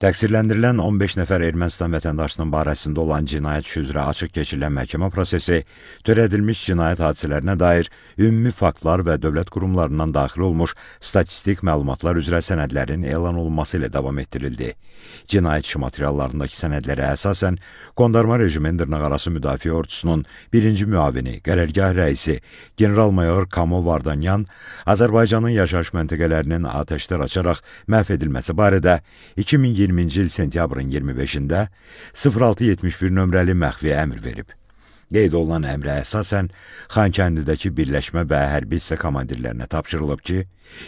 Təqsirləndirilən 15 nəfər Ermənistan vətəndaşının barəsində olan cinayət işi üzrə açıq keçirilən məhkəmə prosesi törədilmiş cinayət hadisələrinə dair ümumi faktlar və dövlət qurumlarından daxil olmuş statistik məlumatlar üzrə sənədlərin elan olunması ilə davam etdirildi. Cinayət işi materiallarındakı sənədlərə əsasən qondarma rejimin dırnaqarası müdafiə ordusunun birinci müavini, qərargah rəisi general-mayor Kamo Vardanyan Azərbaycanın yaşayış məntəqələrinin atəşlər açaraq məhv edilməsi barədə 2020-ci il sentyabrın 25-də 0671 nömrəli məxfi əmr verib. Qeyd olunan əmrə əsasən Xankəndidəki birləşmə və hərbi hissə komandirlərinə tapşırılıb ki,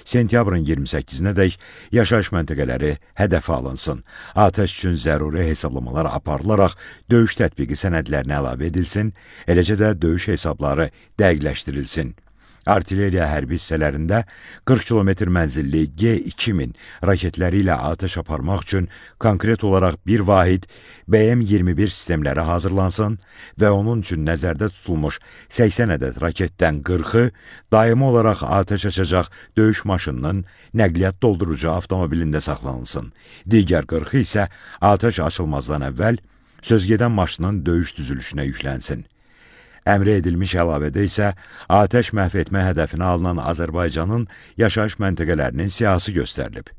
sentyabrın 28-nədək yaşayış məntəqələri hədəfə alınsın, atəş üçün zəruri hesablamalar aparılaraq döyüş tətbiqi sənədlərinə əlavə edilsin, eləcə də döyüş hesabları dəqiqləşdirilsin. Artilleriya hərbi hissələrində 40 km mənzilli G-2000 raketləri ilə atəş aparmaq üçün konkret olaraq bir vahid BM-21 sistemləri hazırlansın və onun üçün nəzərdə tutulmuş 80 ədəd raketdən 40-ı daimi olaraq atəş açacaq döyüş maşınının nəqliyyat doldurucu avtomobilində saxlanılsın. Digər 40-ı isə atəş açılmazdan əvvəl sözgedən maşının döyüş düzülüşünə yüklənsin. Əmr edilmiş əlavədə isə atəş məhv etmə hədəfinə alınan Azərbaycanın yaşayış məntəqələrinin siyahısı göstərilib.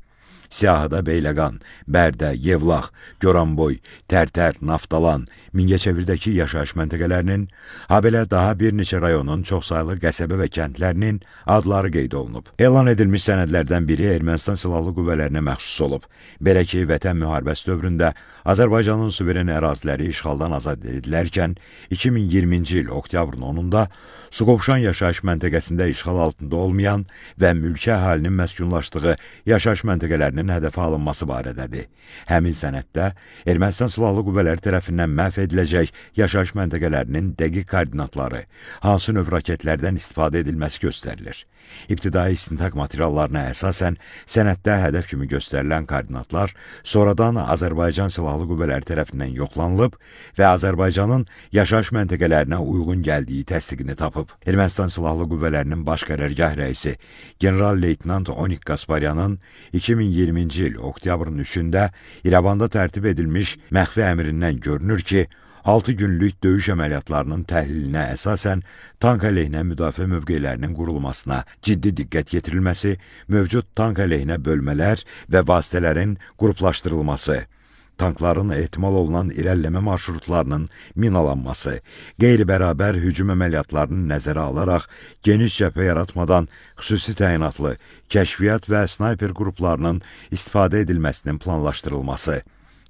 Siyahıda Beyləqan, Bərdə, Yevlax, Goranboy, Tərtər, Naftalan, Mingəçevirdəki yaşayış məntəqələrinin, habelə daha bir neçə rayonun çoxsaylı qəsəbə və kəndlərinin adları qeyd olunub. Elan edilmiş sənədlərdən biri Ermənistan Silahlı Qüvvələrinə məxsus olub. Belə ki, Vətən müharibəsi dövründə Azərbaycanın suveren əraziləri işğaldan azad edilərkən 2020-ci il oktyabrın 10-da Suqovuşan yaşayış məntəqəsində işğal altında olmayan və mülki əhalinin məskunlaşdığı yaşayış məntəqələrinin hədəfə alınması barədədir. Həmin sənəddə Ermənistan Silahlı Qüvvələri tərəfindən məhv ediləcək yaşayış məntəqələrinin dəqiq koordinatları, hansı növ raketlərdən istifadə edilməsi göstərilir. İbtidai istintaq materiallarına əsasən sənəddə hədəf kimi göstərilən koordinatlar sonradan Azərbaycan Silahlı Qüvvələri tərəfindən yoxlanılıb və Azərbaycanın yaşayış məntəqələrinə uyğun gəldiyi təsdiqini tapıb. Ermənistan Silahlı Qüvvələrinin baş qərargah rəisi general-leytenant Onik Qasparyanın 2020-ci il oktyabrın 3-də İrəvanda tərtib edilmiş məxfi əmrindən görünür ki, 6 günlük döyüş əməliyyatlarının təhlilinə əsasən tank əleyhinə müdafiə mövqelərinin qurulmasına ciddi diqqət yetirilməsi, mövcud tank əleyhinə bölmələr və vasitələrin qruplaşdırılması, tankların ehtimal olunan irəliləmə marşrutlarının minalanması, qeyri-bərabər hücum əməliyyatlarını nəzərə alaraq geniş cəbhə yaratmadan xüsusi təyinatlı, kəşfiyyat və snayper qruplarının istifadə edilməsinin planlaşdırılması,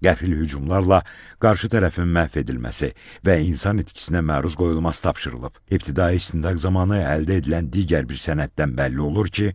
qəfil hücumlarla qarşı tərəfin məhv edilməsi və insan itkisinə məruz qoyulması tapşırılıb. İbtidai istintaq zamanı əldə edilən digər bir sənəddən bəlli olur ki,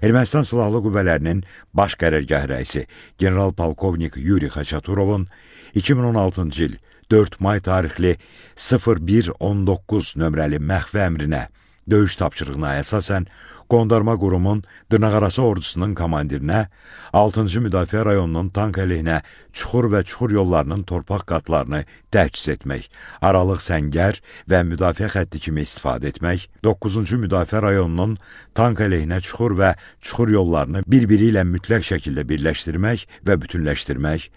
Ermənistan Silahlı Qüvvələrinin baş qərargah rəisi general-polkovnik Yuri Xaçaturovun 2016-cı il 4 may tarixli 0119 nömrəli məxfi əmrinə, döyüş tapşırığına əsasən qondarma qurumun dırnaqarası ordusunun komandirinə 6-cı Müdafiə rayonunun tank əleyhinə çuxur və çuxur yollarının torpaq qatlarını təchiz etmək, aralıq səngər və müdafiə xətti kimi istifadə etmək, 9-cu Müdafiə rayonunun tank əleyhinə çuxur və çuxur yollarını bir-biri ilə mütləq şəkildə birləşdirmək və bütünləşdirmək,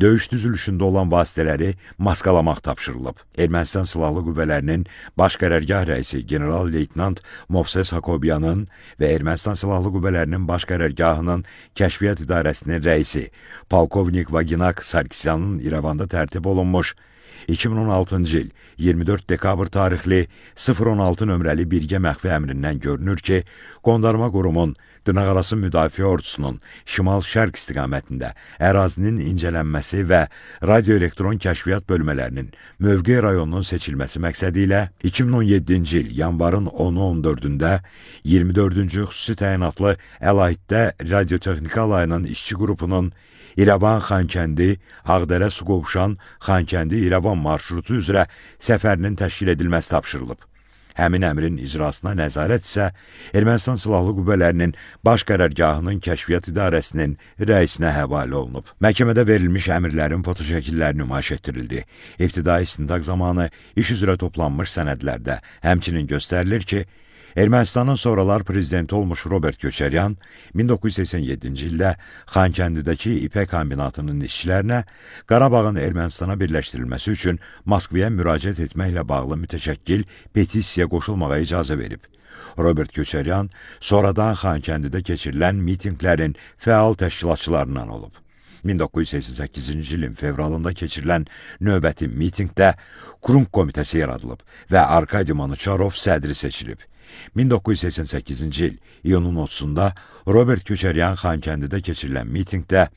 döyüş düzülüşündə olan vasitələri maskalamaq tapşırılıb. Ermənistan Silahlı Qüvvələrinin baş qərargah rəisi general-leytenant Movses Hakobyanın və Ermənistan Silahlı Qüvvələrinin baş qərargahının kəşfiyyat idarəsinin rəisi polkovnik Vaginak Sarkisyanın İrəvanda tərtib olunmuş 2016-cı il 24 dekabr tarixli 016 nömrəli birgə məxfi əmrindən görünür ki, qondarma qurumun dırnaqarası müdafiə ordusunun şimal-şərq istiqamətində ərazinin incələnməsi və radioelektron kəşfiyyat bölmələrinin mövqe rayonunun seçilməsi məqsədi ilə 2017-ci il yanvarın 10-14-də 24-cü xüsusi təyinatlı əlahiddə radiotexnika alayının işçi qrupunun İrəvan Xankəndi, Ağdərə Suqovuşan, Xankəndi İrəvan marşrutu üzrə səfərinin təşkil edilməsi tapşırılıb. Həmin əmrin icrasına nəzarət isə Ermənistan Silahlı Qüvvələrinin baş qərargahının kəşfiyyat idarəsinin rəisinə həvalə olunub. Məhkəmədə verilmiş əmrlərin fotoşəkilləri nümayiş etdirildi. İbtidai istintaq zamanı iş üzrə toplanmış sənədlərdə həmçinin göstərilir ki, Ermənistanın sonralar prezidenti olmuş Robert Köçəryan 1987-ci ildə Xankəndidəki İpək kombinatının işçilərinə Qarabağın Ermənistana birləşdirilməsi üçün Moskvaya müraciət etməklə bağlı mütəşəkkil petisiyaya qoşulmağa icazə verib. Robert Köçəryan sonradan Xankəndidə keçirilən mitinqlərin fəal təşkilatçılarından olub. 1988-ci ilin fevralında keçirilən növbəti mitinqdə Krunk komitəsi yaradılıb və Arkadi Manuçarov sədri seçilib. 1988-ci il iyunun 30-da Robert Köçəryan Xankəndidə keçirilən mitinqdə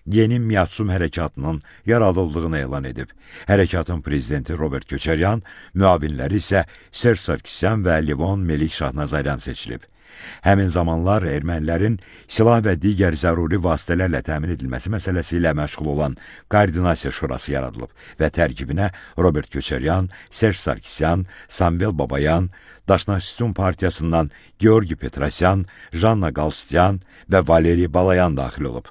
Yeni Miyatsum hərəkatının yaradıldığını elan edib. Hərəkatın prezidenti Robert Köçəryan, müavinləri isə Serj Sarkisyan və Levon Melik Şahnazaryan seçilib. Həmin zamanlar ermənilərin silah və digər zəruri vasitələrlə təmin edilməsi məsələsi ilə məşğul olan Koordinasiya Şurası yaradılıb və tərkibinə Robert Köçəryan, Serj Sarkisyan, Samvel Babayan, Daşnasistun Partiyasından Georgi Petrosyan, Janna Galstyan və Valeri Balayan daxil olub.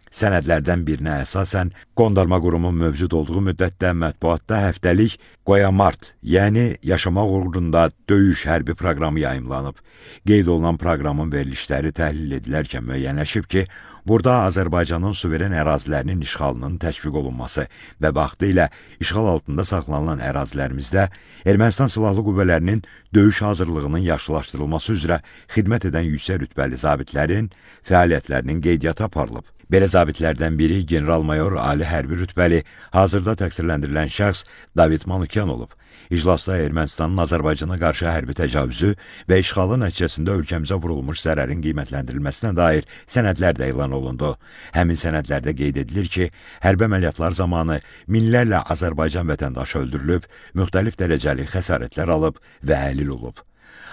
Sənədlərdən birinə əsasən qondarma qurumun mövcud olduğu müddətdə mətbuatda həftəlik Qoyamart, yəni yaşamaq uğrunda döyüş hərbi proqramı yayımlanıb. Qeyd olunan proqramın verilişləri təhlil edilərkən müəyyənləşib ki, burada Azərbaycanın suveren ərazilərinin işğalının təşviq olunması və vaxtı ilə işğal altında saxlanılan ərazilərimizdə Ermənistan Silahlı Qüvvələrinin döyüş hazırlığının yaşlılaşdırılması üzrə xidmət edən yüksək rütbəli zabitlərin fəaliyyətlərinin qeydiyyatı aparılıb. Belə zabitlərdən biri general-mayor Ali hərbi rütbəli, hazırda təqsirləndirilən şəxs David Manukyan olub. İclasda Ermənistanın Azərbaycana qarşı hərbi təcavüzü və işğalı nəticəsində ölkəmizə vurulmuş zərərin qiymətləndirilməsinə dair sənədlər də elan olundu. Həmin sənədlərdə qeyd edilir ki, hərbi əməliyyatlar zamanı minlərlə Azərbaycan vətəndaşı öldürülüb, müxtəlif dərəcəli xəsarətlər alıb və əlil olub.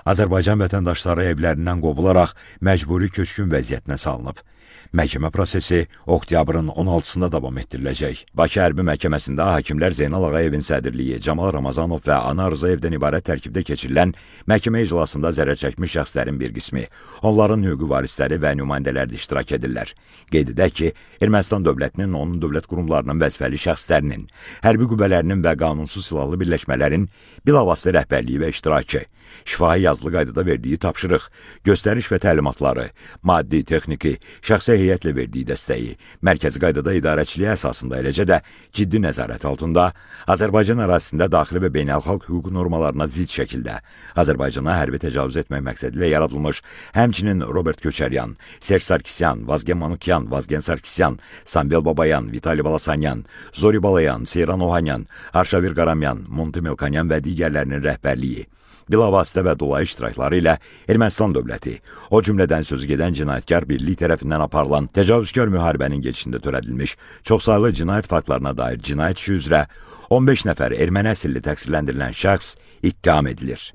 Azərbaycan vətəndaşları evlərindən qovularaq məcburi köçkün vəziyyətinə salınıb. Məhkəmə prosesi oktyabrın 16-sında davam etdiriləcək. Bakı Hərbi Məhkəməsində hakimlər Zeynal Ağayevin sədrliyi, Camal Ramazanov və Anar Rızayevdən ibarət tərkibdə keçirilən məhkəmə iclasında zərər çəkmiş şəxslərin bir qismi, onların hüquqi varisləri və nümayəndələri də iştirak edirlər. Qeyd edək ki, Ermənistan dövlətinin, onun dövlət qurumlarının vəzifəli şəxslərinin, hərbi qüvvələrinin və qanunsuz silahlı birləşmələrin bilavasitə rəhbərliyi və iştirakı, şifahi yazılı qaydada verdiyi tapşırıq, göstəriş və təlimatları, maddi, texniki, şəxsi heyətlə verdiyi dəstəyi, mərkəzi qaydada idarəçiliyi əsasında, eləcə də ciddi nəzarət altında Azərbaycan ərazisində daxili və beynəlxalq hüquq normalarına zidd şəkildə Azərbaycana hərbi təcavüz etmək məqsədilə yaradılmış, həmçinin Robert Köçəryan, Serj Sarkisyan, Vazgen Manukyan, Vazgen Sarkisyan, Samvel Babayan, Vitali Balasanyan, Zori Balayan, Seyran Ohanyan, Arşavir Qaramyan, Monty Melkonyan və digərlərinin rəhbərliyi, bilavasitə və dolayı iştirakları ilə Ermənistan dövləti, o cümlədən sözü gedən cinayətkar birlik tərəfindən aparılan təcavüzkar müharibənin gedişində törədilmiş çoxsaylı cinayət faktlarına dair cinayət işi üzrə 15 nəfər erməni əsilli təqsirləndirilən şəxs ittiham edilir.